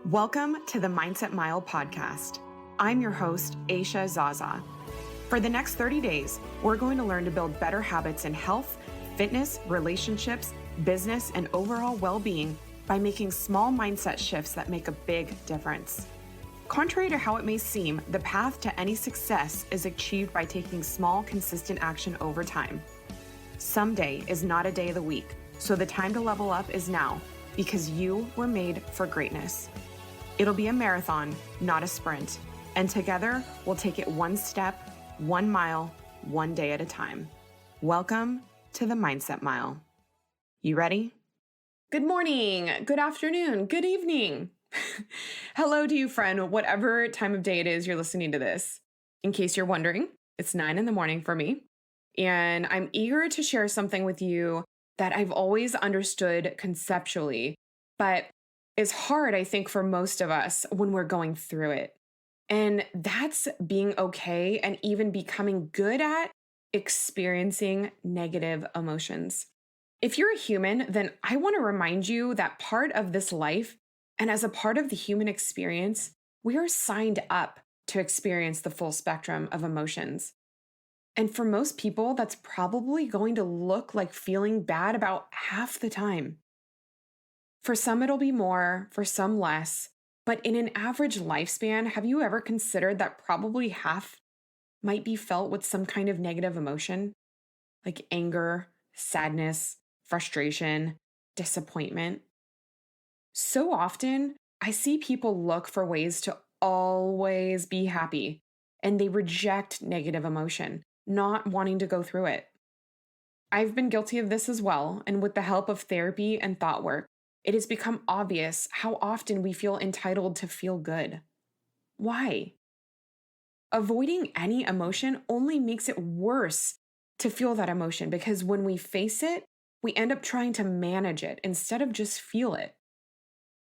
Welcome to the Mindset Mile podcast. I'm your host, Aisha Zaza. For the next 30 days, we're going to learn to build better habits in health, fitness, relationships, business, and overall well-being by making small mindset shifts that make a big difference. Contrary to how it may seem, the path to any success is achieved by taking small, consistent action over time. Someday is not a day of the week, so the time to level up is now, because you were made for greatness. It'll be a marathon, not a sprint, and together we'll take it one step, 1 mile, one day at a time. Welcome to the Mindset Mile. You ready? Good morning, good afternoon, good evening. Hello to you, friend, whatever time of day it is you're listening to this. In case you're wondering, it's 9 a.m. for me, and I'm eager to share something with you that I've always understood conceptually, but is hard, I think, for most of us when we're going through it. And that's being okay and even becoming good at experiencing negative emotions. If you're a human, then I want to remind you that part of this life and as a part of the human experience, we are signed up to experience the full spectrum of emotions. And for most people, that's probably going to look like feeling bad about half the time. For some, it'll be more, for some less. But in an average lifespan, have you ever considered that probably half might be felt with some kind of negative emotion? Like anger, sadness, frustration, disappointment. So often, I see people look for ways to always be happy, and they reject negative emotion, not wanting to go through it. I've been guilty of this as well, and with the help of therapy and thought work, it has become obvious how often we feel entitled to feel good. Why? Avoiding any emotion only makes it worse to feel that emotion because when we face it, we end up trying to manage it instead of just feel it.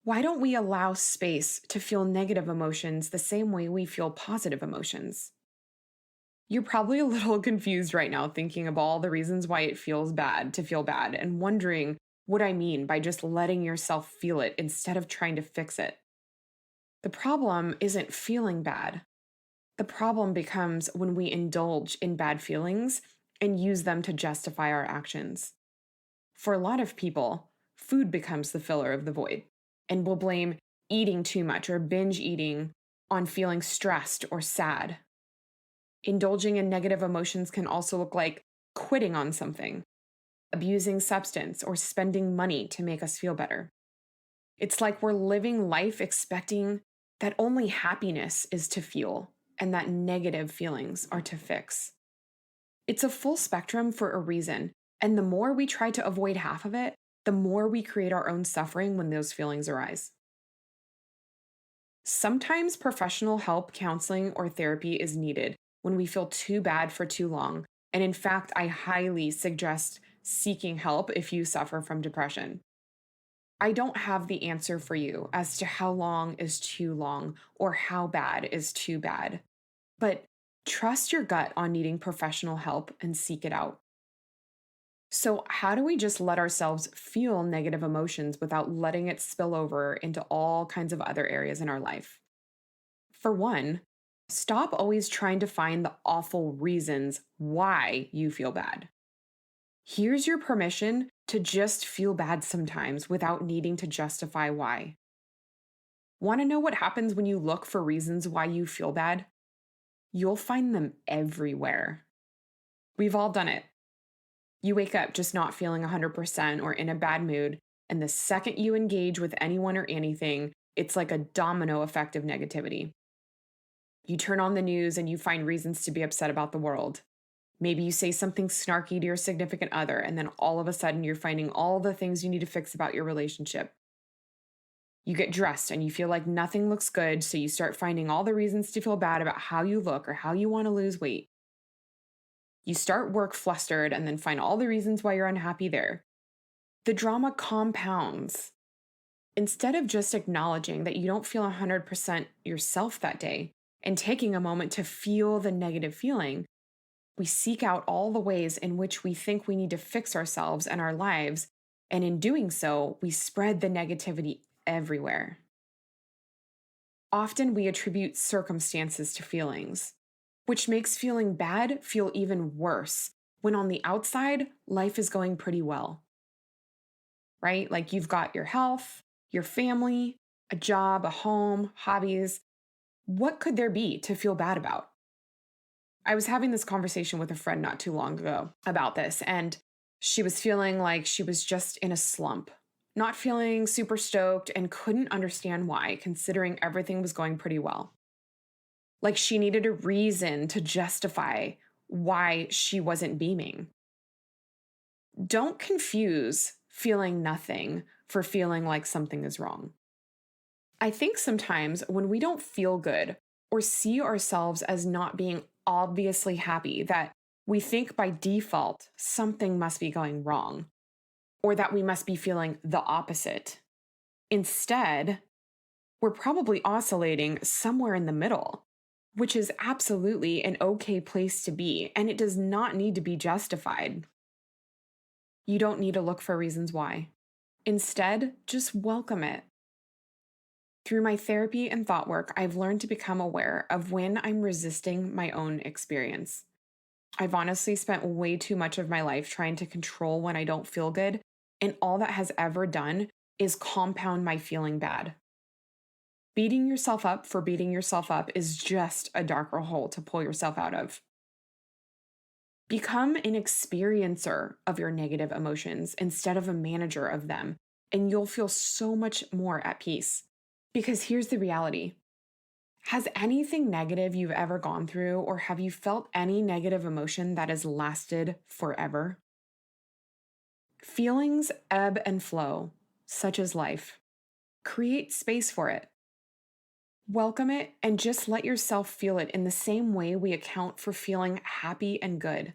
Why don't we allow space to feel negative emotions the same way we feel positive emotions? You're probably a little confused right now thinking of all the reasons why it feels bad to feel bad and wondering what I mean by just letting yourself feel it instead of trying to fix it. The problem isn't feeling bad. The problem becomes when we indulge in bad feelings and use them to justify our actions. For a lot of people, food becomes the filler of the void, and we'll blame eating too much or binge eating on feeling stressed or sad. Indulging in negative emotions can also look like quitting on something, abusing substance, or spending money to make us feel better. It's like we're living life expecting that only happiness is to feel and that negative feelings are to fix. It's a full spectrum for a reason, and the more we try to avoid half of it, the more we create our own suffering when those feelings arise. Sometimes professional help, counseling, or therapy is needed when we feel too bad for too long, and in fact, I highly suggest seeking help if you suffer from depression. I don't have the answer for you as to how long is too long or how bad is too bad, but trust your gut on needing professional help and seek it out. So, how do we just let ourselves feel negative emotions without letting it spill over into all kinds of other areas in our life? For one, stop always trying to find the awful reasons why you feel bad. Here's your permission to just feel bad sometimes without needing to justify why. Want to know what happens when you look for reasons why you feel bad? You'll find them everywhere. We've all done it. You wake up just not feeling 100% or in a bad mood, and the second you engage with anyone or anything, it's like a domino effect of negativity. You turn on the news and you find reasons to be upset about the world. Maybe you say something snarky to your significant other, and then all of a sudden you're finding all the things you need to fix about your relationship. You get dressed and you feel like nothing looks good, so you start finding all the reasons to feel bad about how you look or how you want to lose weight. You start work flustered and then find all the reasons why you're unhappy there. The drama compounds. Instead of just acknowledging that you don't feel 100% yourself that day and taking a moment to feel the negative feeling, we seek out all the ways in which we think we need to fix ourselves and our lives, and in doing so, we spread the negativity everywhere. Often we attribute circumstances to feelings, which makes feeling bad feel even worse when on the outside, life is going pretty well, right? Like you've got your health, your family, a job, a home, hobbies. What could there be to feel bad about? I was having this conversation with a friend not too long ago about this, and she was feeling like she was just in a slump, not feeling super stoked and couldn't understand why, considering everything was going pretty well. Like she needed a reason to justify why she wasn't beaming. Don't confuse feeling nothing for feeling like something is wrong. I think sometimes when we don't feel good or see ourselves as not being obviously happy, that we think by default something must be going wrong or that we must be feeling the opposite. Instead, we're probably oscillating somewhere in the middle, which is absolutely an okay place to be, and it does not need to be justified. You don't need to look for reasons why. Instead, just welcome it. Through my therapy and thought work, I've learned to become aware of when I'm resisting my own experience. I've honestly spent way too much of my life trying to control when I don't feel good, and all that has ever done is compound my feeling bad. Beating yourself up for beating yourself up is just a darker hole to pull yourself out of. Become an experiencer of your negative emotions instead of a manager of them, and you'll feel so much more at peace. Because here's the reality. Has anything negative you've ever gone through, or have you felt any negative emotion that has lasted forever? Feelings ebb and flow, such as life. Create space for it. Welcome it and just let yourself feel it in the same way we account for feeling happy and good.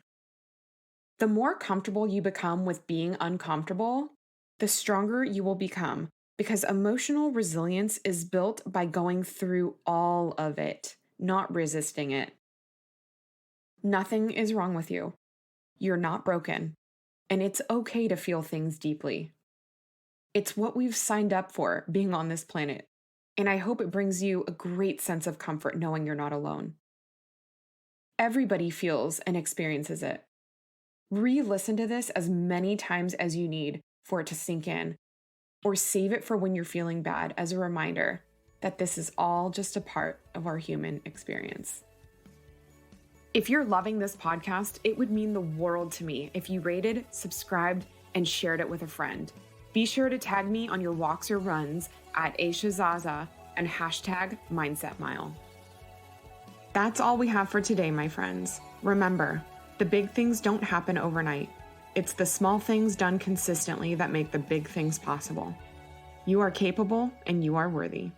The more comfortable you become with being uncomfortable, the stronger you will become, because emotional resilience is built by going through all of it, not resisting it. Nothing is wrong with you. You're not broken, and it's okay to feel things deeply. It's what we've signed up for being on this planet, and I hope it brings you a great sense of comfort knowing you're not alone. Everybody feels and experiences it. Re-listen to this as many times as you need for it to sink in, or save it for when you're feeling bad as a reminder that this is all just a part of our human experience. If you're loving this podcast, it would mean the world to me if you rated, subscribed, and shared it with a friend. Be sure to tag me on your walks or runs at Aisha Zaza and hashtag Mindset Mile. That's all we have for today, my friends. Remember, the big things don't happen overnight. It's the small things done consistently that make the big things possible. You are capable and you are worthy.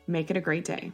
Make it a great day.